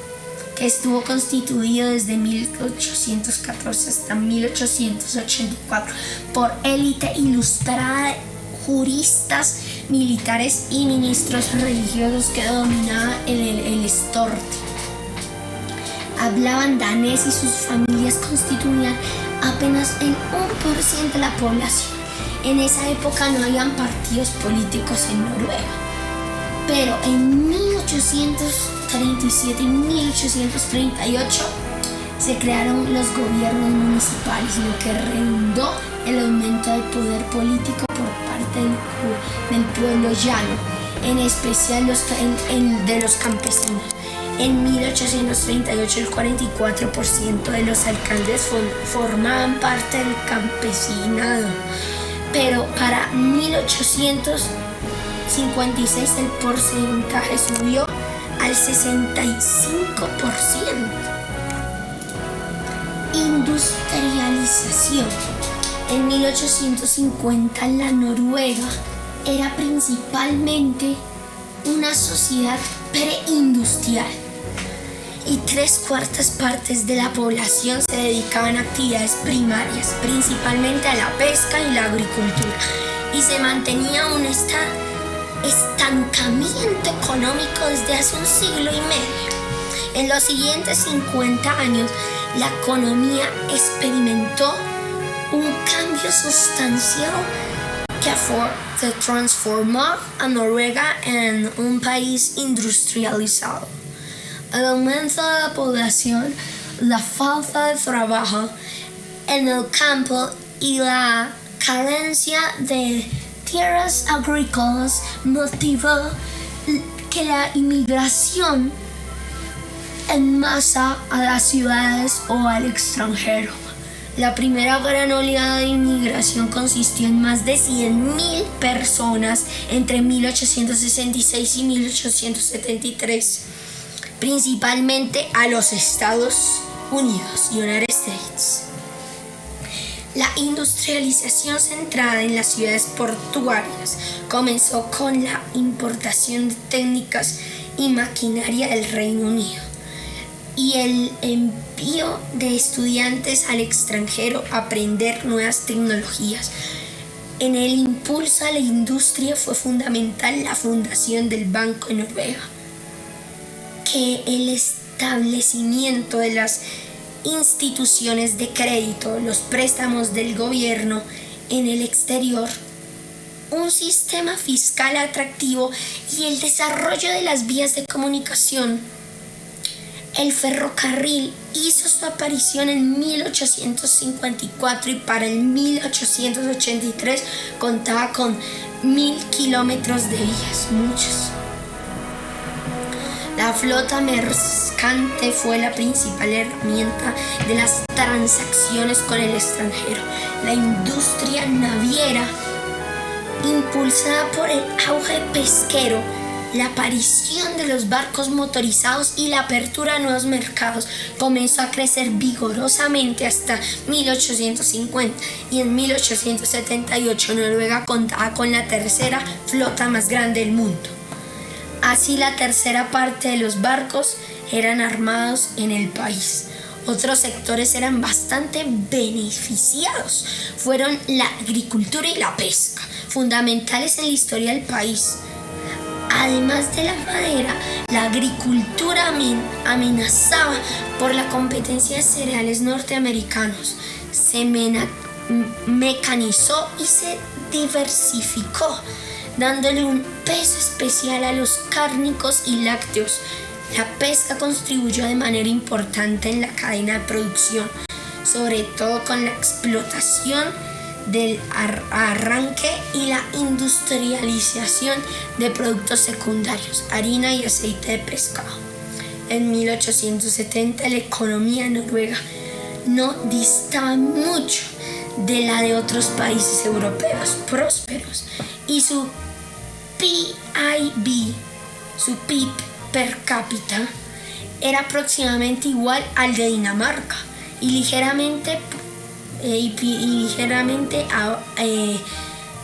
que estuvo constituido desde 1814 hasta 1884 por élite ilustrada de juristas, militares y ministros religiosos que dominaban el Storting. Hablaban danés y sus familias constituían apenas el 1% de la población. En esa época no habían partidos políticos en Noruega, pero en 1837 y 1838 se crearon los gobiernos municipales, lo que redundó el aumento del poder político por parte del del pueblo llano, en especial de los campesinos. En 1838 el 44% de los alcaldes formaban parte del campesinado, pero para 1856 el porcentaje subió al 65%. Industrialización. En 1850 la Noruega era principalmente una sociedad preindustrial y 3/4 partes de la población se dedicaban a actividades primarias, principalmente a la pesca y la agricultura, y se mantenía un estancamiento económico desde hace un siglo y medio. En los siguientes 50 años, la economía experimentó un cambio sustancial que transformó a Noruega en un país industrializado. El aumento de la población, la falta de trabajo en el campo y la carencia de tierras agrícolas motivó que la inmigración en masa a las ciudades o al extranjero. La primera gran oleada de inmigración consistió en más de 100.000 personas entre 1866 y 1873, principalmente a los Estados Unidos, United States. La industrialización centrada en las ciudades portuarias comenzó con la importación de técnicas y maquinaria del Reino Unido y el envío de estudiantes al extranjero a aprender nuevas tecnologías. En el impulso a la industria fue fundamental la fundación del Banco de Noruega, que el establecimiento de las instituciones de crédito, los préstamos del gobierno en el exterior, un sistema fiscal atractivo y el desarrollo de las vías de comunicación. El ferrocarril hizo su aparición en 1854 y para el 1883 contaba con 1.000 kilómetros de vías, muchos. La flota mercante fue la principal herramienta de las transacciones con el extranjero. La industria naviera, impulsada por el auge pesquero, la aparición de los barcos motorizados y la apertura a nuevos mercados, comenzó a crecer vigorosamente hasta 1850, y en 1878 Noruega contaba con la tercera flota más grande del mundo. Así, la tercera parte de los barcos eran armados en el país. Otros sectores eran bastante beneficiados. Fueron la agricultura y la pesca, fundamentales en la historia del país. Además de la madera, la agricultura amenazaba por la competencia de cereales norteamericanos. Se mecanizó y se diversificó, dándole un peso especial a los cárnicos y lácteos. La pesca contribuyó de manera importante en la cadena de producción, sobre todo con la explotación del arranque y la industrialización de productos secundarios, harina y aceite de pescado. En 1870 la economía noruega no distaba mucho de la de otros países europeos prósperos, y su PIB per cápita era aproximadamente igual al de Dinamarca y ligeramente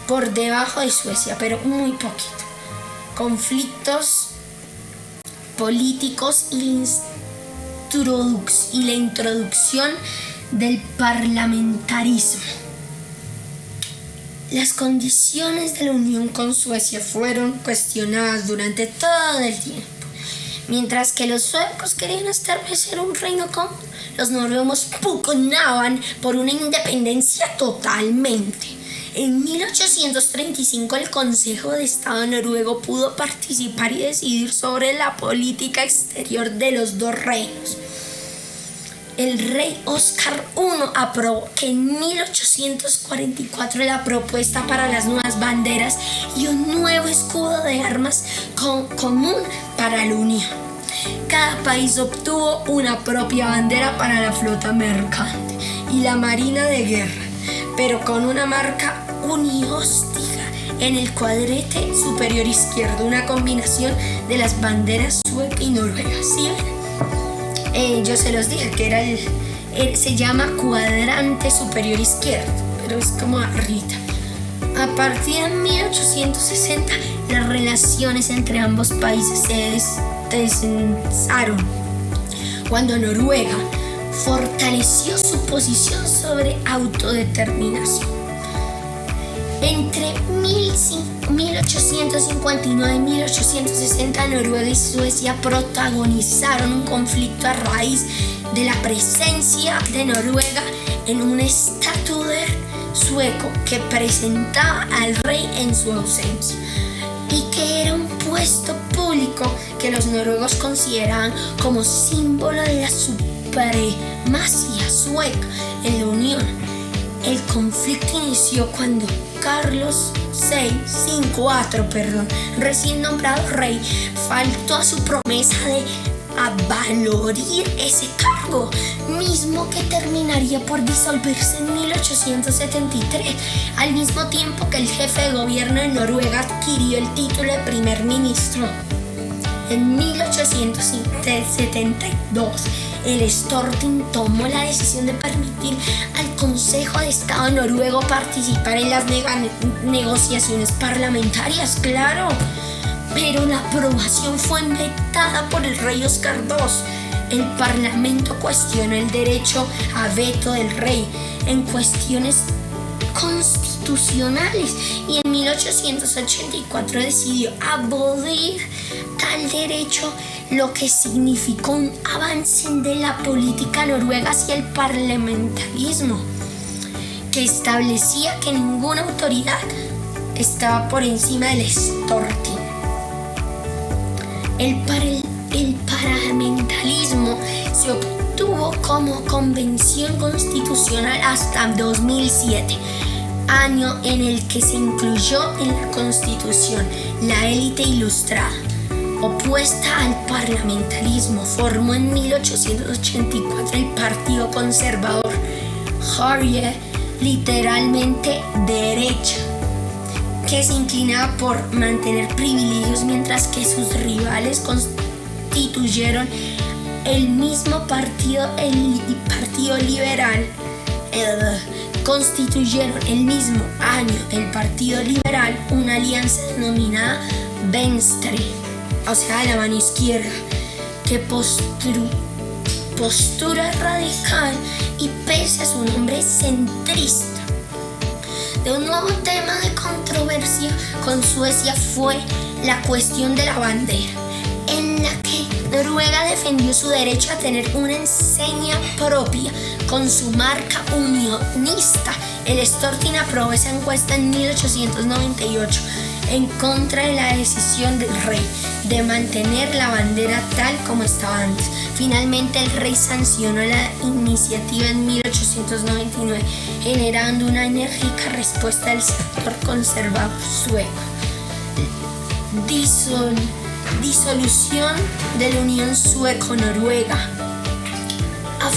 por debajo de Suecia, pero muy poquito. Conflictos políticos y la introducción del parlamentarismo. Las condiciones de la unión con Suecia fueron cuestionadas durante todo el tiempo. Mientras que los suecos querían establecer un reino común, los noruegos pugnaban por una independencia totalmente. En 1835 el Consejo de Estado noruego pudo participar y decidir sobre la política exterior de los dos reinos. el rey Oscar I aprobó que en 1844 la propuesta para las nuevas banderas y un nuevo escudo de armas común para la Unión. Cada país obtuvo una propia bandera para la flota mercante y la marina de guerra, pero con una marca unióstica en el cuadrante superior izquierdo, una combinación de las banderas sueca y noruega. ¿Sí ven? Yo se los dije que era se llama cuadrante superior izquierdo, pero es como arriba. A partir de 1860, las relaciones entre ambos países se tensaron cuando Noruega fortaleció su posición sobre autodeterminación. Entre 1859 y 1860, Noruega y Suecia protagonizaron un conflicto a raíz de la presencia de Noruega en un estatuto sueco que presentaba al rey en su ausencia y que era un puesto público que los noruegos consideraban como símbolo de la supremacía sueca en la Unión. El conflicto inició cuando Carlos IV, recién nombrado rey, faltó a su promesa de avalorir ese cargo, mismo que terminaría por disolverse en 1873, al mismo tiempo que el jefe de gobierno de Noruega adquirió el título de primer ministro. En 1872, el Storting tomó la decisión de permitir al Consejo de Estado noruego participar en las negociaciones parlamentarias, claro, pero la aprobación fue vetada por el rey Oscar II. El Parlamento cuestionó el derecho a veto del rey en cuestiones constitucionales y en 1884 decidió abolir tal derecho, lo que significó un avance de la política noruega hacia el parlamentarismo, que establecía que ninguna autoridad estaba por encima del Storting. El parlamentarismo se obtuvo como convención constitucional hasta 2007, año en el que se incluyó en la Constitución la élite ilustrada, opuesta al parlamentarismo. Formó en 1884 el Partido Conservador, Høyre, literalmente derecha, que se inclinaba por mantener privilegios, mientras que sus rivales constituyeron el mismo partido, el Partido Liberal, constituyeron el mismo año el Partido Liberal, una alianza denominada Venstre, o sea, la mano izquierda, que postura radical y pese a su nombre centrista. De un nuevo tema de controversia con Suecia fue la cuestión de la bandera, en la que Noruega defendió su derecho a tener una enseña propia con su marca unionista. El Storting aprobó esa encuesta en 1898 en contra de la decisión del rey de mantener la bandera tal como estaba antes. Finalmente el rey sancionó la iniciativa en 1899, generando una enérgica respuesta del sector conservador sueco. Disolución de la Unión Sueco-Noruega. A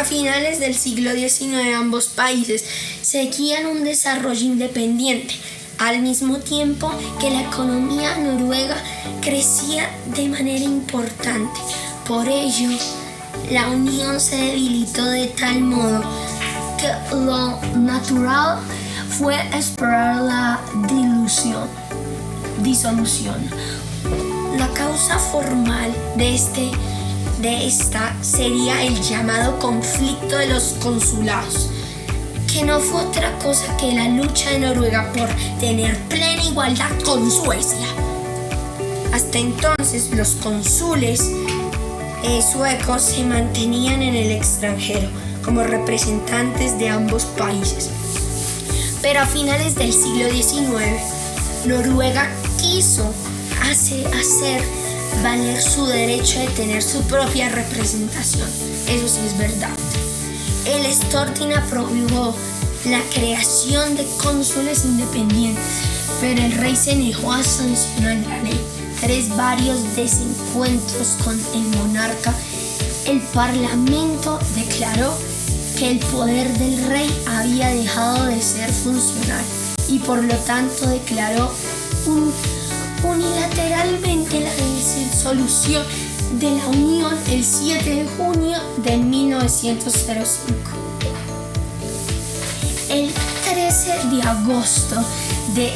finales del siglo XIX, ambos países seguían un desarrollo independiente, al mismo tiempo que la economía noruega crecía de manera importante. Por ello, la unión se debilitó de tal modo que lo natural fue esperar la disolución. La causa formal de esta sería el llamado conflicto de los consulados, que no fue otra cosa que la lucha de Noruega por tener plena igualdad con Suecia. Hasta entonces los cónsules suecos se mantenían en el extranjero como representantes de ambos países. Pero a finales del siglo XIX, Noruega quiso hace hacer valer su derecho de tener su propia representación. Eso sí es verdad. El Storting aprobó la creación de cónsules independientes, pero el rey se negó a sancionar la ley. Tras varios desencuentros con el monarca, el parlamento declaró que el poder del rey había dejado de ser funcional y por lo tanto declaró unilateralmente la disolución de la Unión el 7 de junio de 1905. El 13 de agosto de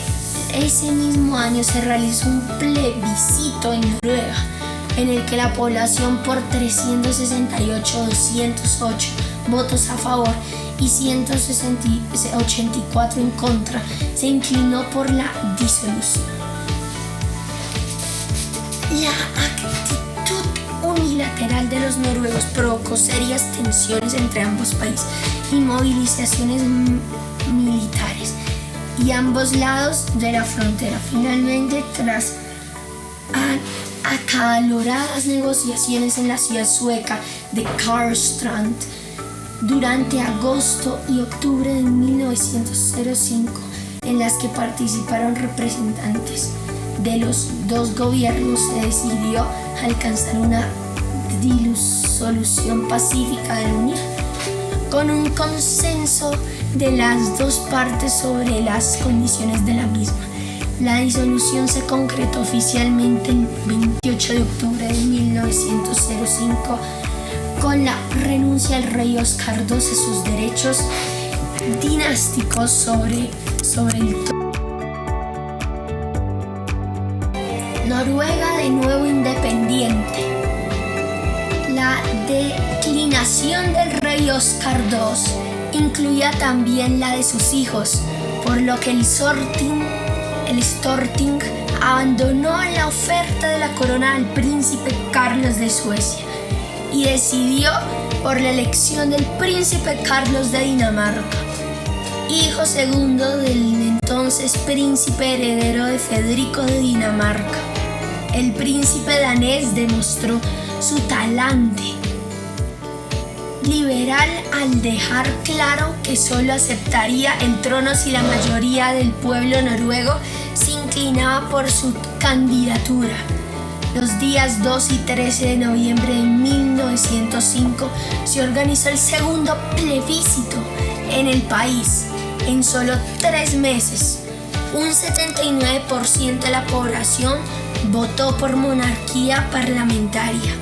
ese mismo año se realizó un plebiscito en Noruega, en el que la población por 368,208 votos a favor y 184 en contra se inclinó por la disolución. La actitud unilateral de los noruegos provocó serias tensiones entre ambos países y movilizaciones militares y ambos lados de la frontera. Finalmente, tras acaloradas negociaciones en la ciudad sueca de Karlstrand durante agosto y octubre de 1905, en las que participaron representantes de los dos gobiernos, se decidió alcanzar una disolución pacífica de la Unión, con un consenso de las dos partes sobre las condiciones de la misma. La disolución se concretó oficialmente el 28 de octubre de 1905 con la renuncia del rey Oscar II a sus derechos dinásticos sobre el Noruega de nuevo independiente. La declinación del rey Oscar II incluía también la de sus hijos, por lo que el Storting abandonó la oferta de la corona al príncipe Carlos de Suecia y decidió por la elección del príncipe Carlos de Dinamarca, hijo segundo del entonces príncipe heredero de Federico de Dinamarca. El príncipe danés demostró su talante liberal al dejar claro que solo aceptaría el trono si la mayoría del pueblo noruego se inclinaba por su candidatura. Los días 2 y 13 de noviembre de 1905 se organizó el segundo plebiscito en el país. En solo 3 meses, un 79% de la población votó por monarquía parlamentaria.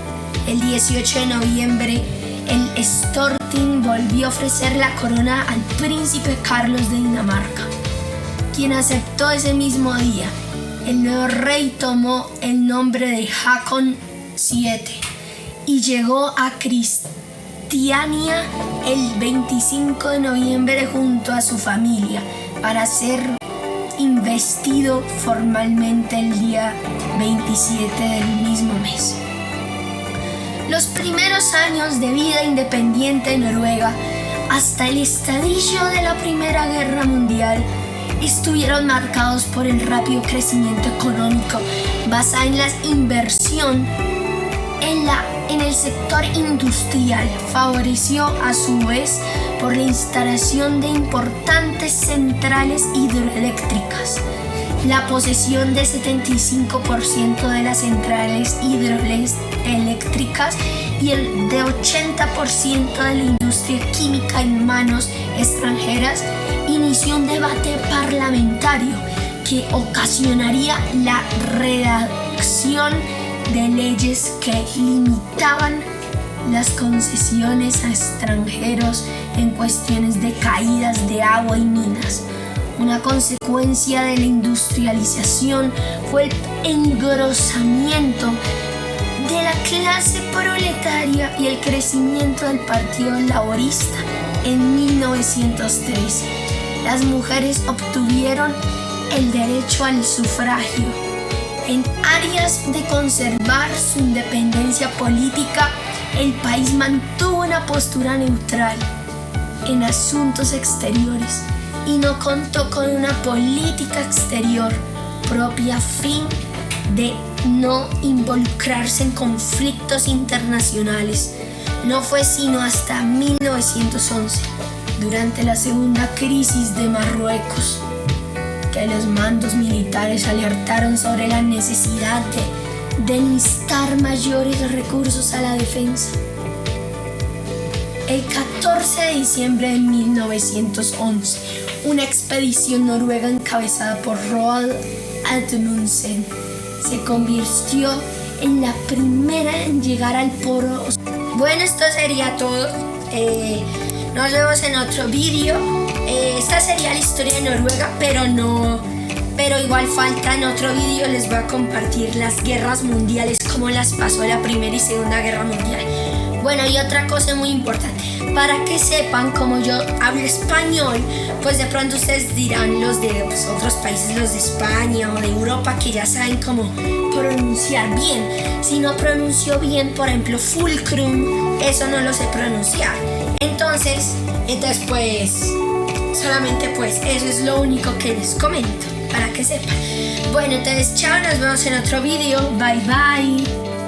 El 18 de noviembre, el Storting volvió a ofrecer la corona al príncipe Carlos de Dinamarca, quien aceptó ese mismo día. El nuevo rey tomó el nombre de Håkon VII y llegó a Cristiania el 25 de noviembre junto a su familia para ser investido formalmente el día 27 del mismo mes. Los primeros años de vida independiente de Noruega, hasta el estallido de la Primera Guerra Mundial, estuvieron marcados por el rápido crecimiento económico basado en la inversión en el sector industrial. Favoreció a su vez por la instalación de importantes centrales hidroeléctricas, la posesión de 75% de las centrales hidroeléctricas y el de 80% de la industria química en manos extranjeras. Inició un debate parlamentario que ocasionaría la redacción de leyes que limitaban las concesiones a extranjeros en cuestiones de caídas de agua y minas. Una consecuencia de la industrialización fue el engrosamiento de la clase proletaria y el crecimiento del Partido Laborista. En 1903, las mujeres obtuvieron el derecho al sufragio. En áreas de conservar su independencia política, el país mantuvo una postura neutral en asuntos exteriores y no contó con una política exterior propia a fin de no involucrarse en conflictos internacionales. No fue sino hasta 1911, durante la segunda crisis de Marruecos, que los mandos militares alertaron sobre la necesidad de instar mayores recursos a la defensa. El 14 de diciembre de 1911, una expedición noruega encabezada por Roald Amundsen se convirtió en la primera en llegar al polo. Bueno, esto sería todo. Nos vemos en otro vídeo. Esta sería la historia de Noruega, pero igual falta en otro vídeo. Les voy a compartir las guerras mundiales, cómo las pasó la Primera y Segunda Guerra Mundial. Bueno, y otra cosa muy importante, para que sepan, como yo hablo español, pues de pronto ustedes dirán, los de otros países, los de España o de Europa, que ya saben cómo pronunciar bien. Si no pronuncio bien, por ejemplo, fulcrum, eso no lo sé pronunciar. Entonces pues, solamente pues, eso es lo único que les comento, para que sepan. Bueno, entonces chao, nos vemos en otro vídeo. Bye bye.